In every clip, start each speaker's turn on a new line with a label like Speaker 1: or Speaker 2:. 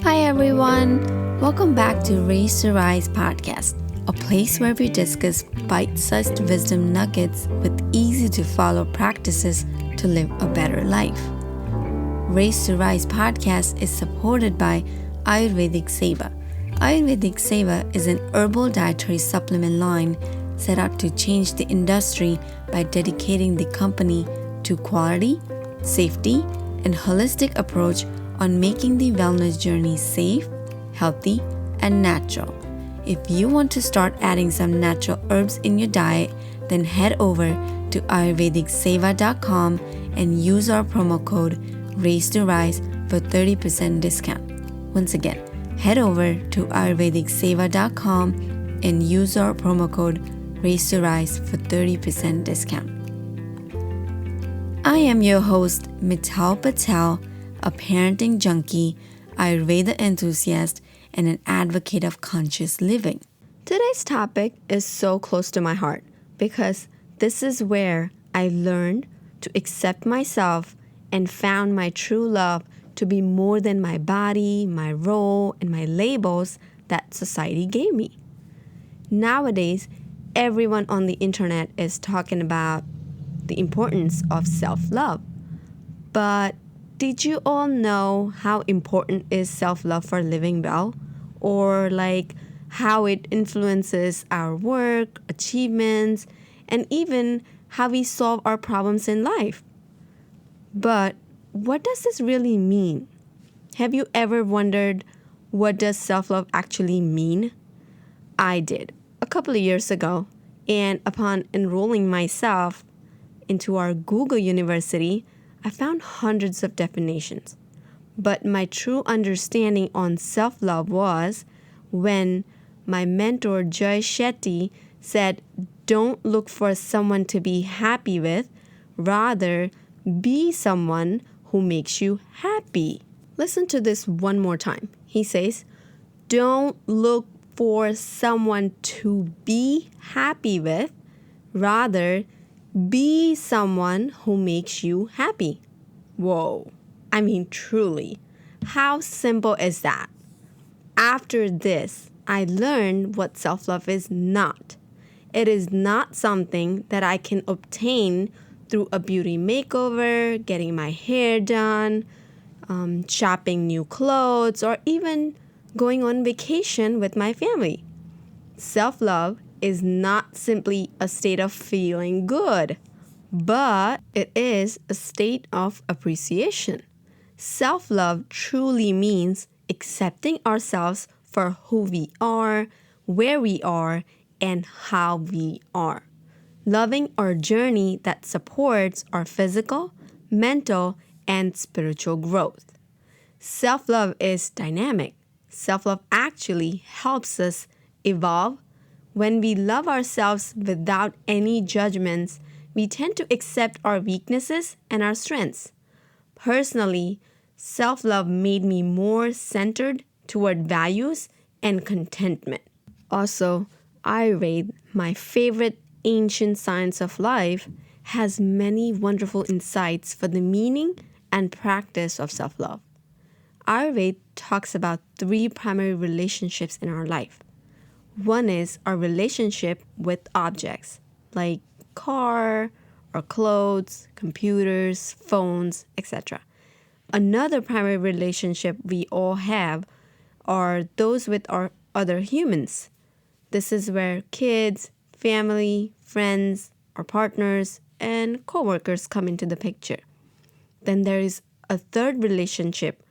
Speaker 1: Hi everyone, welcome back to Raise to Rise podcast, a place where we discuss bite-sized wisdom nuggets with easy-to-follow practices to live a better life. Raise to Rise podcast is supported by Ayurvedic Seva. Ayurvedic Seva is an herbal dietary supplement line set out to change the industry by dedicating the company to quality, safety, and holistic approach on making the wellness journey safe, healthy, and natural. If you want to start adding some natural herbs in your diet, then head over to ayurvedicseva.com and use our promo code RAISE2RISE for 30% discount. Once again, head over to ayurvedicseva.com and use our promo code RAISE2RISE for 30% discount. I am your host, Mital Patel, a parenting junkie, Ayurveda enthusiast, and an advocate of conscious living. Today's topic is so close to my heart because this is where I learned to accept myself and found my true love to be more than my body, my role, and my labels that society gave me. Nowadays, everyone on the internet is talking about the importance of self-love. But did you all know how important is self-love for living well? Or how it influences our work, achievements, and even how we solve our problems in life? But what does this really mean? Have you ever wondered what does self-love actually mean? I did a couple of years ago, and upon enrolling myself into our Google University, I found hundreds of definitions. But my true understanding on self-love was when my mentor Joy Shetty said, don't look for someone to be happy with, rather be someone who makes you happy. Listen to this one more time. He says, don't look for someone to be happy with, rather be someone who makes you happy. Whoa. I mean, truly. How simple is that? After this, I learned what self-love is not. It is not something that I can obtain through a beauty makeover, getting my hair done, shopping new clothes, or even going on vacation with my family. Self-love is not simply a state of feeling good, but it is a state of appreciation. Self-love truly means accepting ourselves for who we are, where we are, and how we are. Loving our journey that supports our physical, mental, and spiritual growth. Self-love is dynamic. Self-love actually helps us evolve. When we love ourselves without any judgments, we tend to accept our weaknesses and our strengths. Personally, self-love made me more centered toward values and contentment. Also, Ayurveda, my favorite ancient science of life, has many wonderful insights for the meaning and practice of self-love. Ayurveda talks about 3 primary relationships in our life. One is our relationship with objects, like car or clothes, computers, phones, etc. Another primary relationship we all have are those with our other humans. This is where kids, family, friends, our partners, and coworkers come into the picture. Then there is a third relationship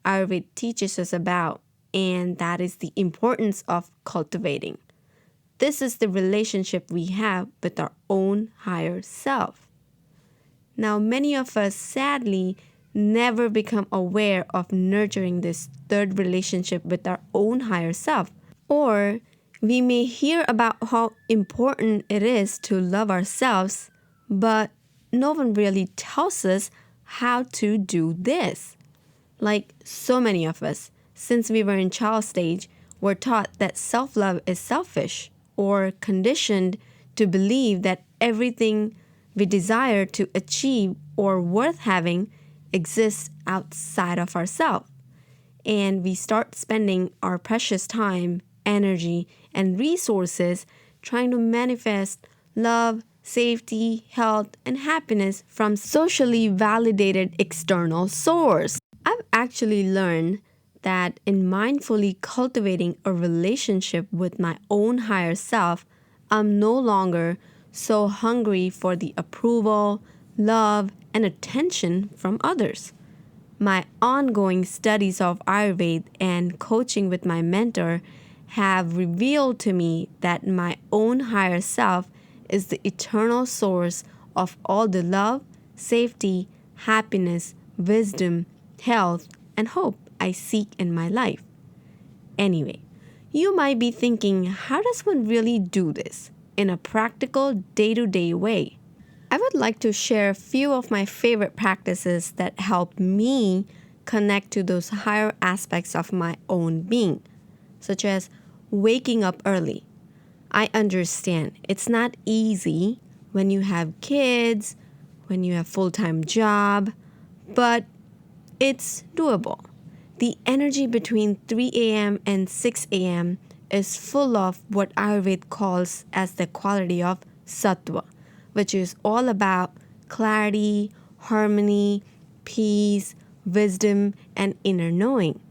Speaker 1: Ayurveda teaches us about, and that is the importance of cultivating. This is the relationship we have with our own higher self. Now, many of us sadly never become aware of nurturing this third relationship with our own higher self. Or we may hear about how important it is to love ourselves, but no one really tells us how to do this. Like so many of us, since we were in child stage, were taught that self-love is selfish or conditioned to believe that everything we desire to achieve or worth having exists outside of ourselves. and we start spending our precious time, energy, and resources trying to manifest love, safety, health, and happiness from socially validated external source. I've actually learned that in mindfully cultivating a relationship with my own higher self, I'm no longer so hungry for the approval, love, and attention from others. My ongoing studies of Ayurveda and coaching with my mentor have revealed to me that my own higher self is the eternal source of all the love, safety, happiness, wisdom, health, and hope I seek in my life. Anyway, you might be thinking, how does one really do this in a practical, day-to-day way? I would like to share a few of my favorite practices that help me connect to those higher aspects of my own being, such as waking up early. I understand it's not easy when you have kids, when you have full-time job, but it's doable. The energy between 3 a.m. and 6 a.m. is full of what Ayurveda calls as the quality of sattva, which is all about clarity, harmony, peace, wisdom, and inner knowing.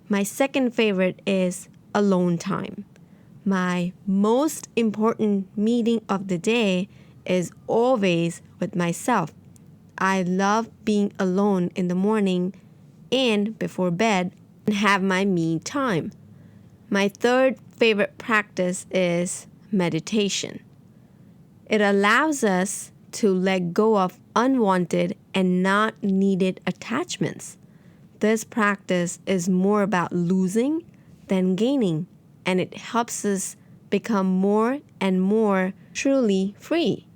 Speaker 1: My second favorite is alone time. My most important meeting of the day is always with myself. I love being alone in the morning and before bed and have my me time. My third favorite practice is meditation. It allows us to let go of unwanted and not needed attachments. This practice is more about losing than gaining, and it helps us become more and more truly free.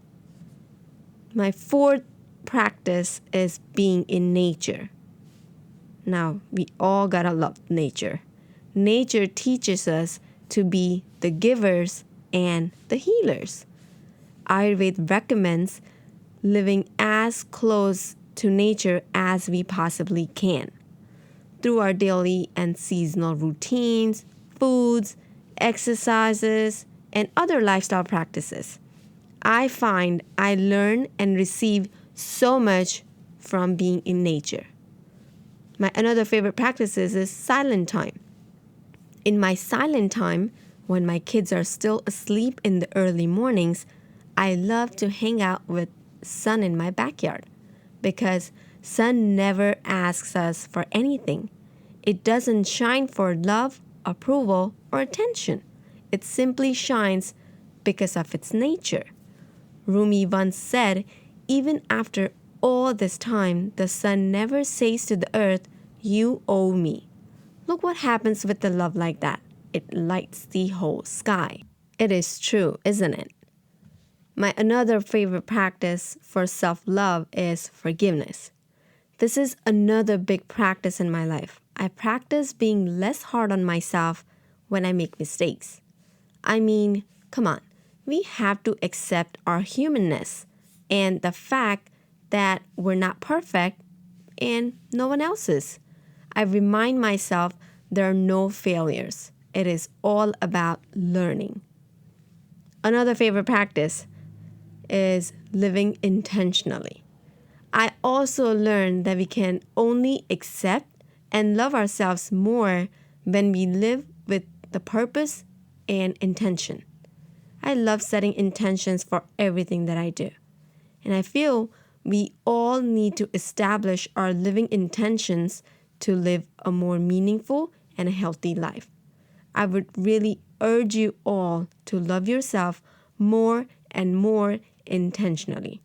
Speaker 1: My fourth practice is being in nature. Now, we all gotta love nature. Nature teaches us to be the givers and the healers. Ayurveda recommends living as close to nature as we possibly can through our daily and seasonal routines, foods, exercises, and other lifestyle practices. I find I learn and receive so much from being in nature. My another favorite practice is silent time. In my silent time, when my kids are still asleep in the early mornings, I love to hang out with sun in my backyard because sun never asks us for anything. It doesn't shine for love, approval, or attention. It simply shines because of its nature. Rumi once said, even after all this time, the sun never says to the earth, "You owe me." Look what happens with the love like that. It lights the whole sky. It is true, isn't it? My another favorite practice for self-love is forgiveness. This is another big practice in my life. I practice being less hard on myself when I make mistakes. I mean, come on, we have to accept our humanness and the fact that we're not perfect and no one else is. I remind myself there are no failures. It is all about learning. Another favorite practice is living intentionally. I also learned that we can only accept and love ourselves more when we live with the purpose and intention. I love setting intentions for everything that I do. And I feel we all need to establish our living intentions to live a more meaningful and a healthy life. I would really urge you all to love yourself more and more intentionally.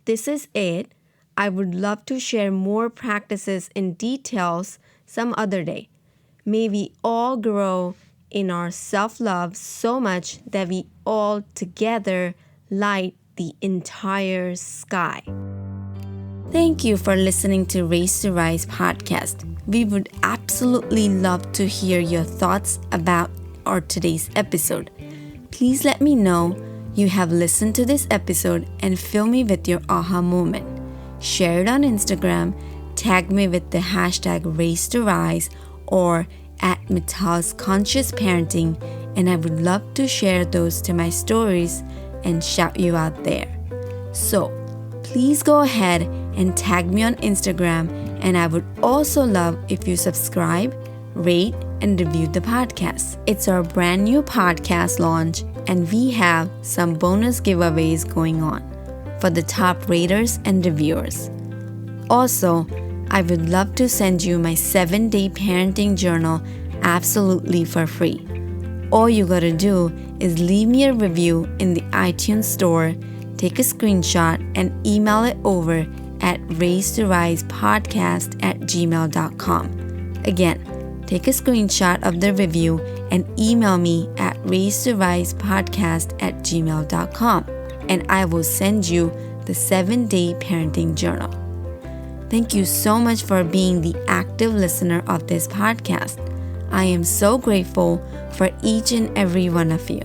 Speaker 1: This is it. I would love to share more practices in details some other day. May we all grow in our self-love so much that we all together light the entire sky. Thank you for listening to Race to Rise podcast. We would absolutely love to hear your thoughts about our today's episode. Please let me know you have listened to this episode and fill me with your aha moment. Share it on Instagram, tag me with the hashtag Raise to Rise or at Mithal's Conscious Parenting, and I would love to share those to my stories and shout you out there. So please go ahead and tag me on Instagram, and I would also love if you subscribe, rate, and review the podcast. It's our brand new podcast launch, and we have some bonus giveaways going on for the top raters and reviewers. Also, I would love to send you my 7-day parenting journal absolutely for free. All you gotta do is leave me a review in the iTunes store, take a screenshot, and email it over at raisetorisepodcast@gmail.com. Again, take a screenshot of the review and email me at raisetorisepodcast@gmail.com, and I will send you the 7-day parenting journal. Thank you so much for being the active listener of this podcast. I am so grateful for each and every one of you.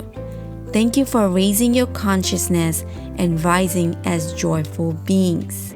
Speaker 1: Thank you for raising your consciousness and rising as joyful beings.